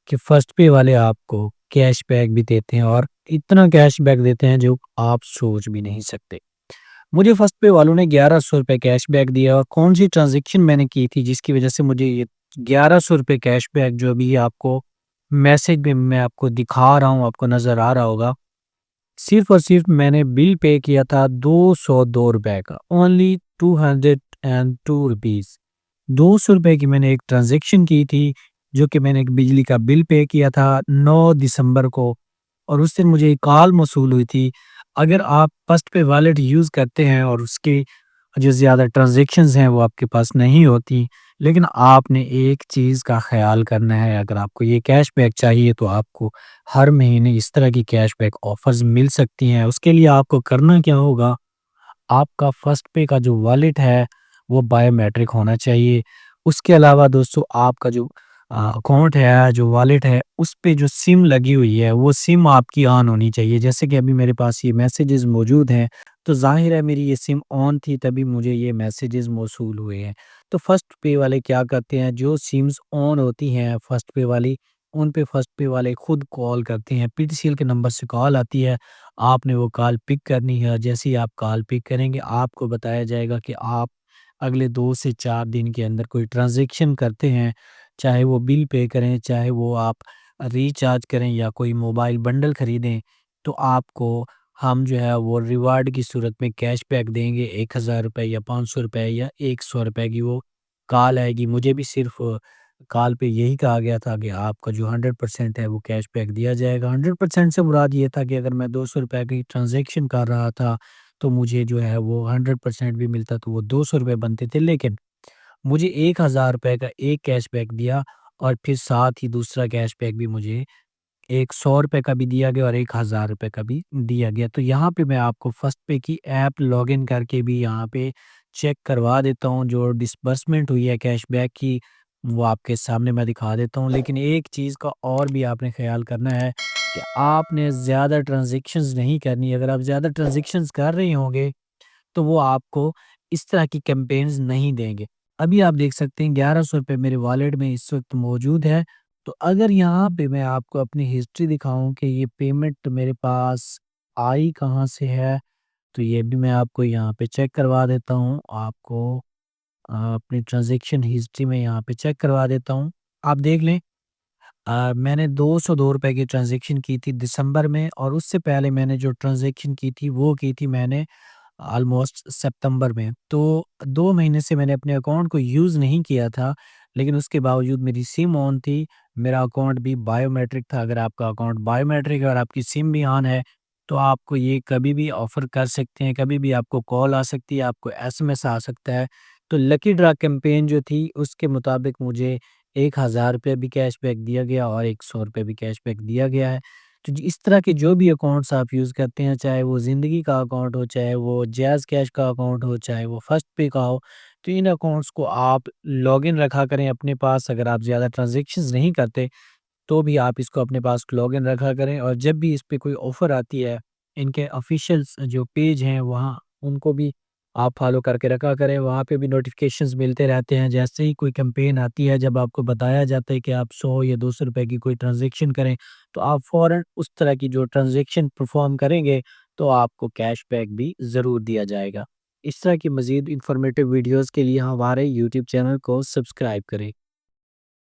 कि फर्स्ट पे वाले आपको कैशबैक भी देते हैं और इतना कैशबैक देते हैं जो आप सोच भी नहीं सकते। मुझे फर्स्ट पे वालों ने ₹1100 कैशबैक दिया और कौन-सी ट्रांज़ैक्शन मैंने की थी जिसकी वज़ह से मुझे ये ₹1100 कैशबैक जो अभी आपको मैसेज में मैं आपको दिखा रहा हूँ, आपको नज़र आ रहा होगा। सिर्फ़ और सिर्फ़ मैंने बिल पे किया था ₹202 का, ओनली 202 रुपीज़। ₹200 की मैंने एक ट्रांज़ैक्शन की थी, जो कि मैंने एक बिजली का बिल पे किया था 9 दिसंबर को और उस दिन मुझे एक कॉल मौसूल हुई थी। अगर आप फर्स्ट पे वॉलेट यूज़ करते हैं और उसके जो ज़्यादा ट्रांज़ैक्शंस हैं वो आपके पास नहीं होती, लेकिन आपने एक चीज़ का ख़्याल करना है, अगर आपको ये कैशबैक चाहिए तो आपको हर महीने इस तरह की कैशबैक ऑफ़र्स मिल सकती हैं। उसके लिए आपको करना क्या होगा, आपका फर्स्ट पे का जो वॉलेट है, वो बायोमेट्रिक होना चाहिए। उसके अलावा दोस्तों आपका जो अकाउंट है, जो वॉलेट है, उस पे जो सिम लगी हुई है, वो सिम आपकी ऑन होनी चाहिए। जैसे कि अभी मेरे पास ये मैसेजेस मौजूद हैं, तो ज़ाहिर है मेरी ये सिम ऑन थी तभी मुझे ये मैसेजेस मौसूल हुए हैं। तो फर्स्ट पे वाले क्या करते हैं, जो सिम्स ऑन होती हैं फर्स्ट पे वाली, उन पे फर्स्ट पे वाले खुद कॉल करते हैं। पीटीसीएल के नंबर से कॉल आती है, आपने वो कॉल पिक करनी है। जैसे ही आप कॉल पिक करेंगे, आपको बताया जाएगा कि आप अगले 2 से 4 दिन के अंदर कोई ट्रांज़ैक्शन करते हैं, चाहे वो बिल पे करें, चाहे वो आप रिचार्ज करें या कोई मोबाइल बंडल खरीदें, तो आपको हम जो है वो रिवार्ड की सूरत में कैशबैक देंगे। ₹1000 या ₹500 या ₹100 की वो कॉल आएगी। मुझे भी सिर्फ़ कॉल पे यही कहा गया था कि आपका जो 100% है वो कैशबैक दिया जाएगा। 100% से मुराद ये था कि अगर मैं ₹200 की ट्रांज़ैक्शन कर रहा था, तो मुझे जो है वो 100% भी मिलता तो वो ₹200 बनते थे। लेकिन मुझे ₹1000 का एक कैशबैक दिया और फिर साथ ही दूसरा कैशबैक भी मुझे एक ₹100 का भी दिया गया और ₹1000 का भी दिया गया। तो यहाँ पे मैं आपको फ़र्स्ट पे की ऐप लॉगिन करके भी यहाँ पे चेक करवा देता हूँ, जो डिसबर्समेंट हुई है कैशबैक की, वो आपके सामने मैं दिखा देता हूँ। लेकिन एक चीज़ का और भी आपने ख़्याल करना है कि आपने ज़्यादा ट्रांज़ैक्शंस नहीं करनी। अगर आप ज़्यादा ट्रांज़ैक्शंस कर रहे होंगे तो वो आपको इस तरह की कैम्पेन्स नहीं देंगे। अभी आप देख सकते हैं ₹1100 मेरे वॉलेट में इस वक़्त मौजूद है। तो अगर यहाँ पे मैं आपको अपनी हिस्ट्री दिखाऊँ कि ये पेमेंट मेरे पास आई कहाँ से है, तो ये भी मैं आपको यहाँ पे चेक करवा देता हूँ। आपको अपनी ट्रांज़ैक्शन हिस्ट्री में यहाँ पे चेक करवा देता हूँ। आप देख लें, मैंने ₹202 की ट्रांज़ैक्शन की थी दिसंबर में और उससे पहले मैंने जो ट्रांज़ैक्शन की थी वो की थी मैंने ऑलमोस्ट सितंबर में। तो 2 महीने से मैंने अपने अकाउंट को यूज़ नहीं किया था, लेकिन उसके बावजूद मेरी सिम ऑन थी, मेरा अकाउंट भी बायोमेट्रिक था। अगर आपका अकाउंट बायोमेट्रिक है और आपकी सिम भी ऑन है, तो आपको ये कभी भी ऑफ़र कर सकते हैं, कभी भी आपको कॉल आ सकती है, आपको एसएमएस आ सकता है। तो लकी ड्रा कैंपेन जो थी, उसके मुताबिक मुझे ₹1000 भी कैशबैक दिया गया और ₹100 भी कैशबैक दिया गया है। तो जी, इस तरह के जो भी अकाउंट्स आप यूज़ करते हैं, चाहे वो ज़िंदगी का अकाउंट हो, चाहे वो जैज़ कैश का अकाउंट हो, चाहे वो फर्स्ट पे का हो, तो इन अकाउंट्स को आप लॉगिन रखा करें अपने पास। अगर आप ज़्यादा ट्रांज़ैक्शंस नहीं करते, तो भी आप इसको अपने पास लॉगिन रखा करें और जब भी इस पे कोई ऑफ़र आती है, इनके ऑफ़िशियल्स जो पेज हैं वहाँ उनको भी आप फ़ॉलो करके रखा करें। वहाँ पे भी नोटिफ़िकेशंस मिलते रहते हैं। जैसे ही कोई कैंपेन आती है, जब आपको बताया जाता है कि आप 100 या ₹200 की कोई ट्रांज़ैक्शन करें, तो आप फ़ौरन उस तरह की जो ट्रांज़ैक्शन परफ़ॉर्म करेंगे, तो आपको कैशबैक भी ज़रूर दिया जाएगा। इस तरह की मज़ीद इन्फॉर्मेटिव वीडियोज़ के लिए हमारे यूट्यूब चैनल को सब्सक्राइब करें।